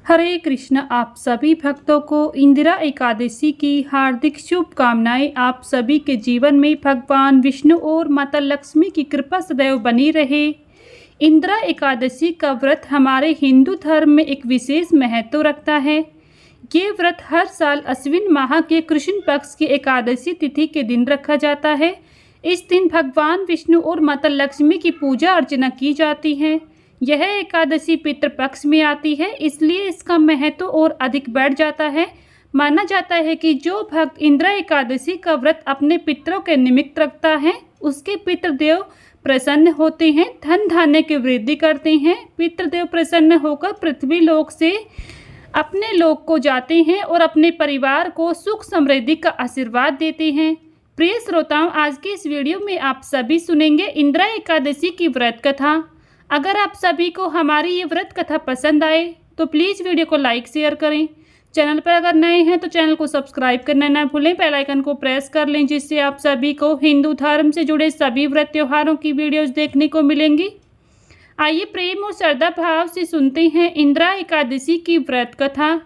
हरे कृष्ण। आप सभी भक्तों को इंदिरा एकादशी की हार्दिक शुभकामनाएं। आप सभी के जीवन में भगवान विष्णु और माता लक्ष्मी की कृपा सदैव बनी रहे। इंदिरा एकादशी का व्रत हमारे हिंदू धर्म में एक विशेष महत्व रखता है। ये व्रत हर साल अश्विन माह के कृष्ण पक्ष की एकादशी तिथि के दिन रखा जाता है। इस दिन भगवान विष्णु और माता लक्ष्मी की पूजा अर्चना की जाती है। यह एकादशी पितृपक्ष में आती है, इसलिए इसका महत्व और अधिक बढ़ जाता है। माना जाता है कि जो भक्त इंदिरा एकादशी का व्रत अपने पितरों के निमित्त रखता है, उसके पितृदेव प्रसन्न होते हैं, धन धान्य की वृद्धि करते हैं। पितृदेव प्रसन्न होकर पृथ्वी लोक से अपने लोक को जाते हैं और अपने परिवार को सुख समृद्धि का आशीर्वाद देते हैं। प्रिय श्रोताओं, आज के इस वीडियो में आप सभी सुनेंगे इंदिरा एकादशी की व्रत कथा। अगर आप सभी को हमारी ये व्रत कथा पसंद आए तो प्लीज़ वीडियो को लाइक शेयर करें। चैनल पर अगर नए हैं तो चैनल को सब्सक्राइब करना ना भूलें। बेल आइकन को प्रेस कर लें, जिससे आप सभी को हिंदू धर्म से जुड़े सभी व्रत त्योहारों की वीडियोस देखने को मिलेंगी। आइए प्रेम और श्रद्धा भाव से सुनते हैं इंदिरा एकादशी की व्रत कथा।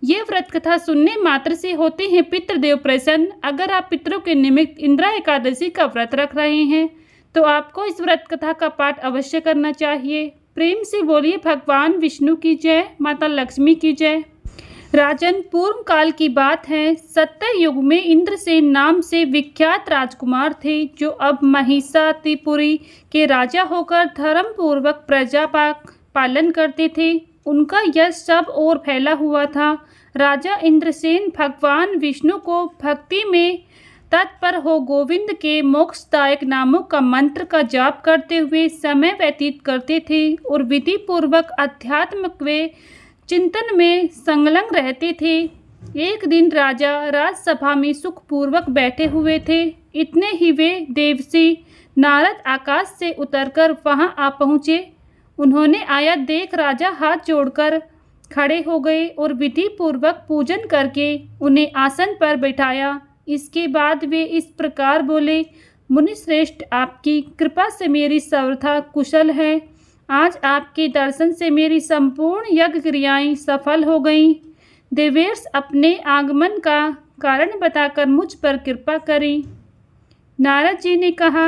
ये व्रत कथा सुनने मात्र से होते हैं पितृदेव प्रसन्न। अगर आप पितरों के निमित्त इंदिरा एकादशी का व्रत रख रहे हैं तो आपको इस व्रत कथा का पाठ अवश्य करना चाहिए। प्रेम से बोलिए भगवान विष्णु की जय, माता लक्ष्मी की जय। राजन, पूर्व काल की बात है। सत्य युग में इंद्रसेन नाम से विख्यात राजकुमार थे, जो अब महिषासुरपुरी के राजा होकर धर्म पूर्वक प्रजा पालन करते थे। उनका यश सब ओर फैला हुआ था। राजा इंद्रसेन भगवान विष्णु को भक्ति में तत्पर हो गोविंद के मोक्षदायक नामों का मंत्र का जाप करते हुए समय व्यतीत करते थे और विधि पूर्वक अध्यात्म व चिंतन में संलग्न रहते थे। एक दिन राजा राजसभा में सुखपूर्वक बैठे हुए थे। इतने ही वे देवर्षि नारद आकाश से उतरकर वहां आ पहुँचे। उन्होंने आया देख राजा हाथ जोड़कर खड़े हो गए और विधि पूर्वक पूजन करके उन्हें आसन पर बैठाया। इसके बाद वे इस प्रकार बोले, मुनिश्रेष्ठ, आपकी कृपा से मेरी सर्वथा कुशल है। आज आपके दर्शन से मेरी संपूर्ण यज्ञ क्रियाएं सफल हो गईं। देवेश अपने आगमन का कारण बताकर मुझ पर कृपा करें। नारद जी ने कहा,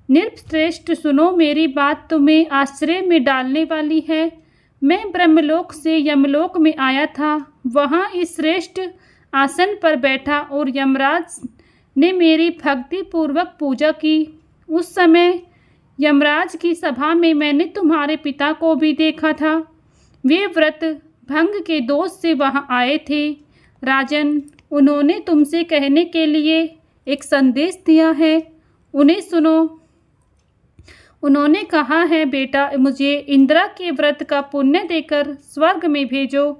नृपश्रेष्ठ, सुनो, मेरी बात तुम्हें आश्चर्य में डालने वाली है। मैं ब्रह्मलोक से यमलोक में आया था। वहाँ इस श्रेष्ठ आसन पर बैठा और यमराज ने मेरी भक्ति पूर्वक पूजा की। उस समय यमराज की सभा में मैंने तुम्हारे पिता को भी देखा था। वे व्रत भंग के दोष से वहां आए थे। राजन, उन्होंने तुमसे कहने के लिए एक संदेश दिया है, उन्हें सुनो। उन्होंने कहा है, बेटा, मुझे इंदिरा के व्रत का पुण्य देकर स्वर्ग में भेजो।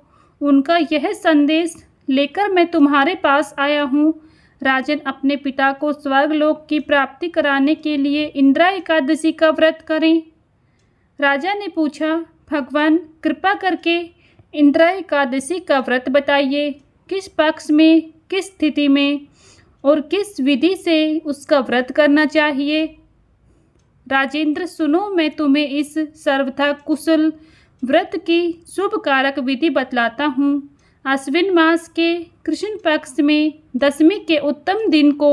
उनका यह संदेश लेकर मैं तुम्हारे पास आया हूँ। राजन, अपने पिता को स्वर्गलोक की प्राप्ति कराने के लिए इंदिरा एकादशी का व्रत करें। राजा ने पूछा, भगवान, कृपा करके इंदिरा एकादशी का व्रत बताइए। किस पक्ष में, किस स्थिति में और किस विधि से उसका व्रत करना चाहिए। राजेंद्र, सुनो, मैं तुम्हें इस सर्वथा कुशल व्रत की शुभ कारक विधि बतलाता हूँ। अश्विन मास के कृष्ण पक्ष में दशमी के उत्तम दिन को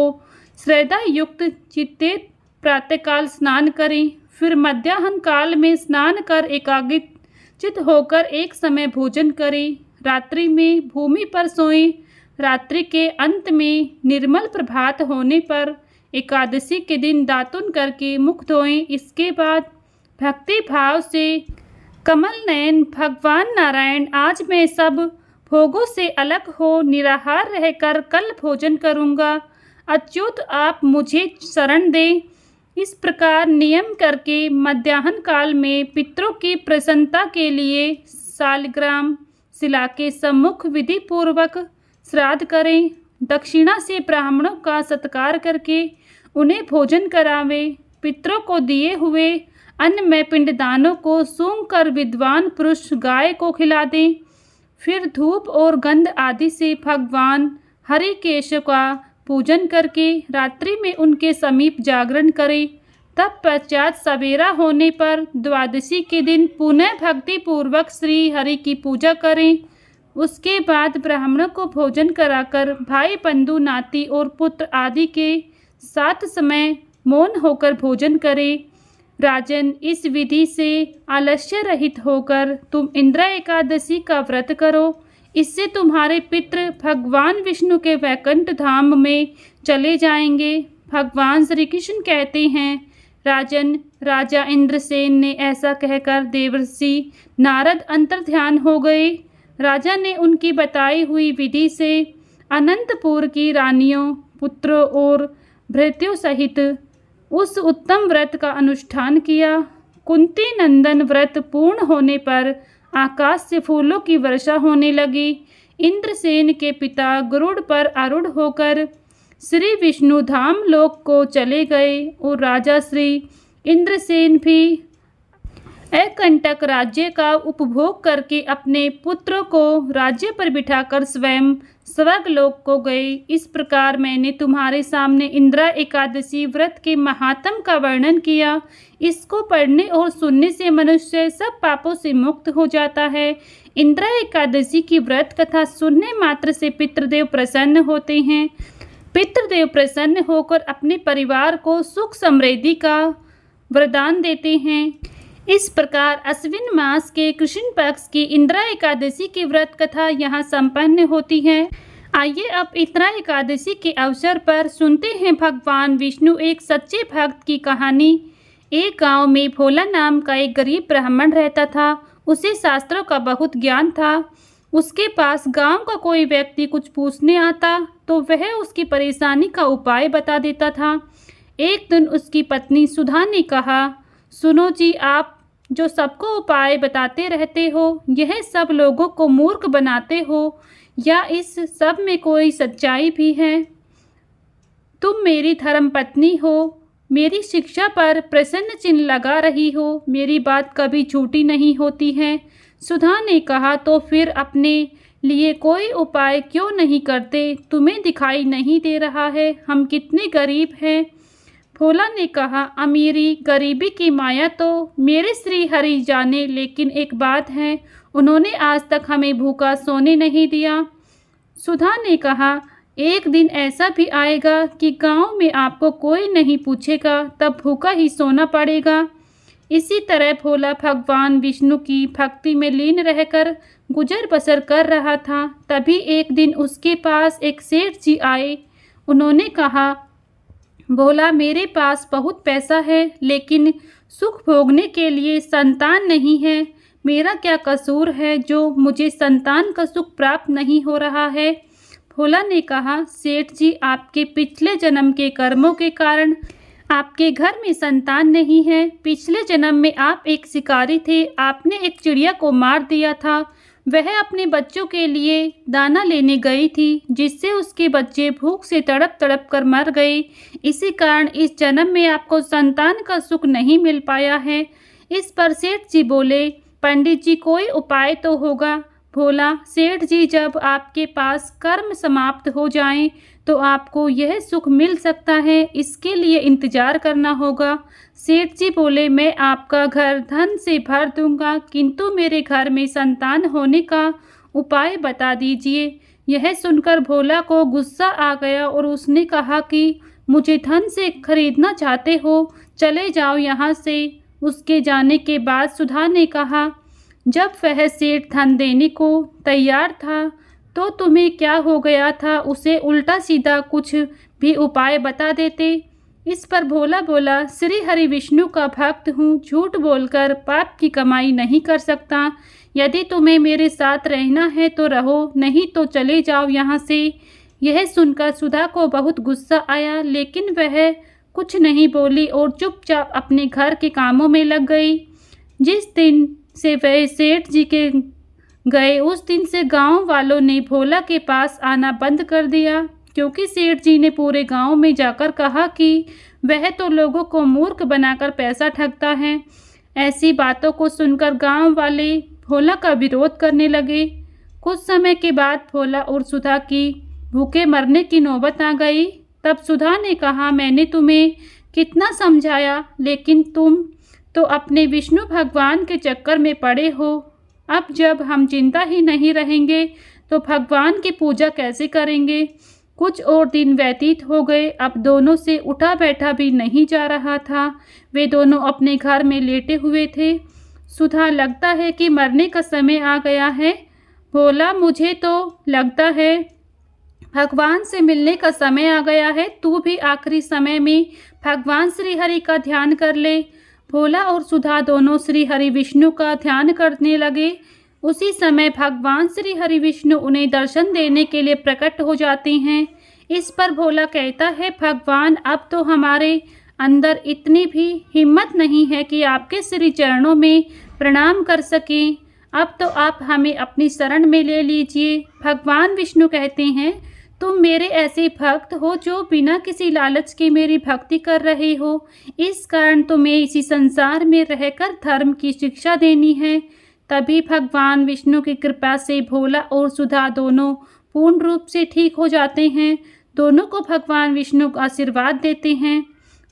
श्रद्धा युक्त चित्ते प्रातःकाल स्नान करें। फिर मध्याह्न काल में स्नान कर एकाग्रचित्त होकर एक समय भोजन करें। रात्रि में भूमि पर सोएं। रात्रि के अंत में निर्मल प्रभात होने पर एकादशी के दिन दातुन करके मुख धोएं। इसके बाद भक्ति भाव से कमल नयन, भगवान नारायण, आज मैं सब भोगों से अलग हो निराहार रहकर कल भोजन करूँगा। अच्युत, आप मुझे शरण दें। इस प्रकार नियम करके मध्याह्न काल में पितरों की प्रसन्नता के लिए शालिग्राम शिला के सम्मुख विधि पूर्वक श्राद्ध करें। दक्षिणा से ब्राह्मणों का सत्कार करके उन्हें भोजन करावें। पितरों को दिए हुए अन्न में पिंडदानों को सूंघ कर विद्वान पुरुष गाय को खिला दें। फिर धूप और गंध आदि से भगवान हरिकेश का पूजन करके रात्रि में उनके समीप जागरण करें। तब पश्चात सवेरा होने पर द्वादशी के दिन पुनः भक्ति पूर्वक श्री हरि की पूजा करें। उसके बाद ब्राह्मणों को भोजन कराकर भाई बंधु नाती और पुत्र आदि के साथ समय मौन होकर भोजन करें। राजन, इस विधि से आलस्य रहित होकर तुम इंदिरा एकादशी का व्रत करो। इससे तुम्हारे पितृ भगवान विष्णु के वैकुंठ धाम में चले जाएंगे। भगवान श्री कृष्ण कहते हैं, राजन, राजा इंद्रसेन ने ऐसा कहकर देवर्षि नारद अंतर्ध्यान हो गए। राजा ने उनकी बताई हुई विधि से अनंतपुर की रानियों, पुत्रों और भृत्यों सहित उस उत्तम व्रत का अनुष्ठान किया। कुंती नंदन व्रत पूर्ण होने पर आकाश से फूलों की वर्षा होने लगी। इंद्रसेन के पिता गरुड़ पर आरूढ़ होकर श्री विष्णु धाम लोक को चले गए और राजा श्री इंद्रसेन भी अकंटक राज्य का उपभोग करके अपने पुत्रों को राज्य पर बिठाकर स्वयं स्वर्गलोक को गए। इस प्रकार मैंने तुम्हारे सामने इंदिरा एकादशी व्रत के महात्म का वर्णन किया। इसको पढ़ने और सुनने से मनुष्य सब पापों से मुक्त हो जाता है। इंदिरा एकादशी की व्रत कथा सुनने मात्र से पितृदेव प्रसन्न होते हैं। पितृदेव प्रसन्न होकर अपने परिवार को सुख समृद्धि का वरदान देते हैं। इस प्रकार अश्विन मास के कृष्ण पक्ष की इंदिरा एकादशी की व्रत कथा यहाँ संपन्न होती है। आइए अब इंदिरा एकादशी के अवसर पर सुनते हैं भगवान विष्णु एक सच्चे भक्त की कहानी। एक गांव में भोला नाम का एक गरीब ब्राह्मण रहता था। उसे शास्त्रों का बहुत ज्ञान था। उसके पास गांव का कोई व्यक्ति कुछ पूछने आता तो वह उसकी परेशानी का उपाय बता देता था। एक दिन उसकी पत्नी सुधा ने कहा, सुनो जी, आप जो सबको उपाय बताते रहते हो, यह सब लोगों को मूर्ख बनाते हो या इस सब में कोई सच्चाई भी है? तुम मेरी धर्मपत्नी हो, मेरी शिक्षा पर प्रश्न चिन्ह लगा रही हो। मेरी बात कभी झूठी नहीं होती है। सुधा ने कहा, तो फिर अपने लिए कोई उपाय क्यों नहीं करते? तुम्हें दिखाई नहीं दे रहा है हम कितने गरीब हैं? भोला ने कहा, अमीरी गरीबी की माया तो मेरे श्री हरि जाने, लेकिन एक बात है, उन्होंने आज तक हमें भूखा सोने नहीं दिया। सुधा ने कहा, एक दिन ऐसा भी आएगा कि गांव में आपको कोई नहीं पूछेगा, तब भूखा ही सोना पड़ेगा। इसी तरह भोला भगवान विष्णु की भक्ति में लीन रहकर गुजर बसर कर रहा था। तभी एक दिन उसके पास एक सेठ जी आए। उन्होंने कहा, भोला, मेरे पास बहुत पैसा है, लेकिन सुख भोगने के लिए संतान नहीं है। मेरा क्या कसूर है जो मुझे संतान का सुख प्राप्त नहीं हो रहा है? भोला ने कहा, सेठ जी, आपके पिछले जन्म के कर्मों के कारण आपके घर में संतान नहीं है। पिछले जन्म में आप एक शिकारी थे। आपने एक चिड़िया को मार दिया था। वह अपने बच्चों के लिए दाना लेने गई थी, जिससे उसके बच्चे भूख से तड़प तड़प कर मर गए। इसी कारण इस जन्म में आपको संतान का सुख नहीं मिल पाया है। इस पर सेठ जी बोले, पंडित जी, कोई उपाय तो होगा। भोला, सेठ जी, जब आपके पास कर्म समाप्त हो जाएं, तो आपको यह सुख मिल सकता है। इसके लिए इंतजार करना होगा। सेठ जी बोले, मैं आपका घर धन से भर दूंगा, किंतु मेरे घर में संतान होने का उपाय बता दीजिए। यह सुनकर भोला को गुस्सा आ गया और उसने कहा कि मुझे धन से खरीदना चाहते हो, चले जाओ यहाँ से। उसके जाने के बाद सुधा ने कहा, जब वह सेठ धन देने को तैयार था तो तुम्हें क्या हो गया था? उसे उल्टा सीधा कुछ भी उपाय बता देते। इस पर भोला बोला, श्री हरि विष्णु का भक्त हूँ, झूठ बोलकर पाप की कमाई नहीं कर सकता। यदि तुम्हें मेरे साथ रहना है तो रहो, नहीं तो चले जाओ यहाँ से। यह सुनकर सुधा को बहुत गुस्सा आया, लेकिन वह कुछ नहीं बोली और चुपचाप अपने घर के कामों में लग गई। जिस दिन से वह सेठ जी के गए, उस दिन से गांव वालों ने भोला के पास आना बंद कर दिया, क्योंकि सेठ जी ने पूरे गांव में जाकर कहा कि वह तो लोगों को मूर्ख बनाकर पैसा ठगता है। ऐसी बातों को सुनकर गांव वाले भोला का विरोध करने लगे। कुछ समय के बाद भोला और सुधा की भूखे मरने की नौबत आ गई। तब सुधा ने कहा, मैंने तुम्हें कितना समझाया, लेकिन तुम तो अपने विष्णु भगवान के चक्कर में पड़े हो। अब जब हम जिंदा ही नहीं रहेंगे तो भगवान की पूजा कैसे करेंगे। कुछ और दिन व्यतीत हो गए। अब दोनों से उठा बैठा भी नहीं जा रहा था। वे दोनों अपने घर में लेटे हुए थे। सुधा, लगता है कि मरने का समय आ गया है। भोला, मुझे तो लगता है भगवान से मिलने का समय आ गया है। तू भी आखिरी समय में भगवान श्री हरि का ध्यान कर ले। भोला और सुधा दोनों श्री हरि विष्णु का ध्यान करने लगे। उसी समय भगवान श्री हरि विष्णु उन्हें दर्शन देने के लिए प्रकट हो जाते हैं। इस पर भोला कहता है, भगवान, अब तो हमारे अंदर इतनी भी हिम्मत नहीं है कि आपके श्री चरणों में प्रणाम कर सकें। अब तो आप हमें अपनी शरण में ले लीजिए। भगवान विष्णु कहते हैं, तुम मेरे ऐसे भक्त हो जो बिना किसी लालच के मेरी भक्ति कर रहे हो। इस कारण तुम्हें इसी संसार में रहकर धर्म की शिक्षा देनी है। तभी भगवान विष्णु की कृपा से भोला और सुधा दोनों पूर्ण रूप से ठीक हो जाते हैं। दोनों को भगवान विष्णु आशीर्वाद देते हैं।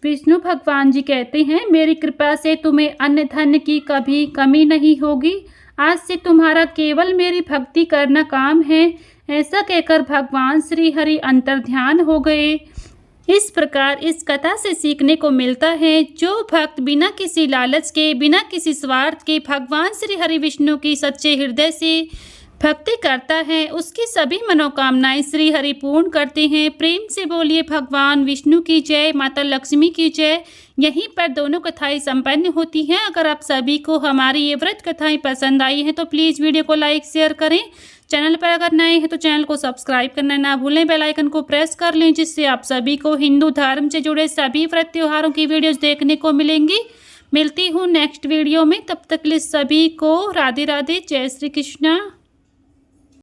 विष्णु भगवान जी कहते हैं, मेरी कृपा से तुम्हें अन्न धन की कभी कमी नहीं होगी। आज से तुम्हारा केवल मेरी भक्ति करना काम है। ऐसा कहकर भगवान श्री हरि अंतर्ध्यान हो गए। इस प्रकार इस कथा से सीखने को मिलता है, जो भक्त बिना किसी लालच के, बिना किसी स्वार्थ के भगवान श्री हरि विष्णु की सच्चे हृदय से भक्ति करता है, उसकी सभी मनोकामनाएं श्री हरि पूर्ण करते हैं। प्रेम से बोलिए भगवान विष्णु की जय, माता लक्ष्मी की जय। यहीं पर दोनों कथाएं संपन्न होती हैं। अगर आप सभी को हमारी ये व्रत कथाएं पसंद आई हैं तो प्लीज़ वीडियो को लाइक शेयर करें। चैनल पर अगर नए हैं तो चैनल को सब्सक्राइब करना ना भूलें। बेल आइकन को प्रेस कर लें, जिससे आप सभी को हिंदू धर्म से जुड़े सभी व्रत त्योहारों की वीडियोस देखने को मिलेंगी। मिलती हूँ नेक्स्ट वीडियो में। तब तक के लिए सभी को राधे राधे, जय श्री कृष्णा।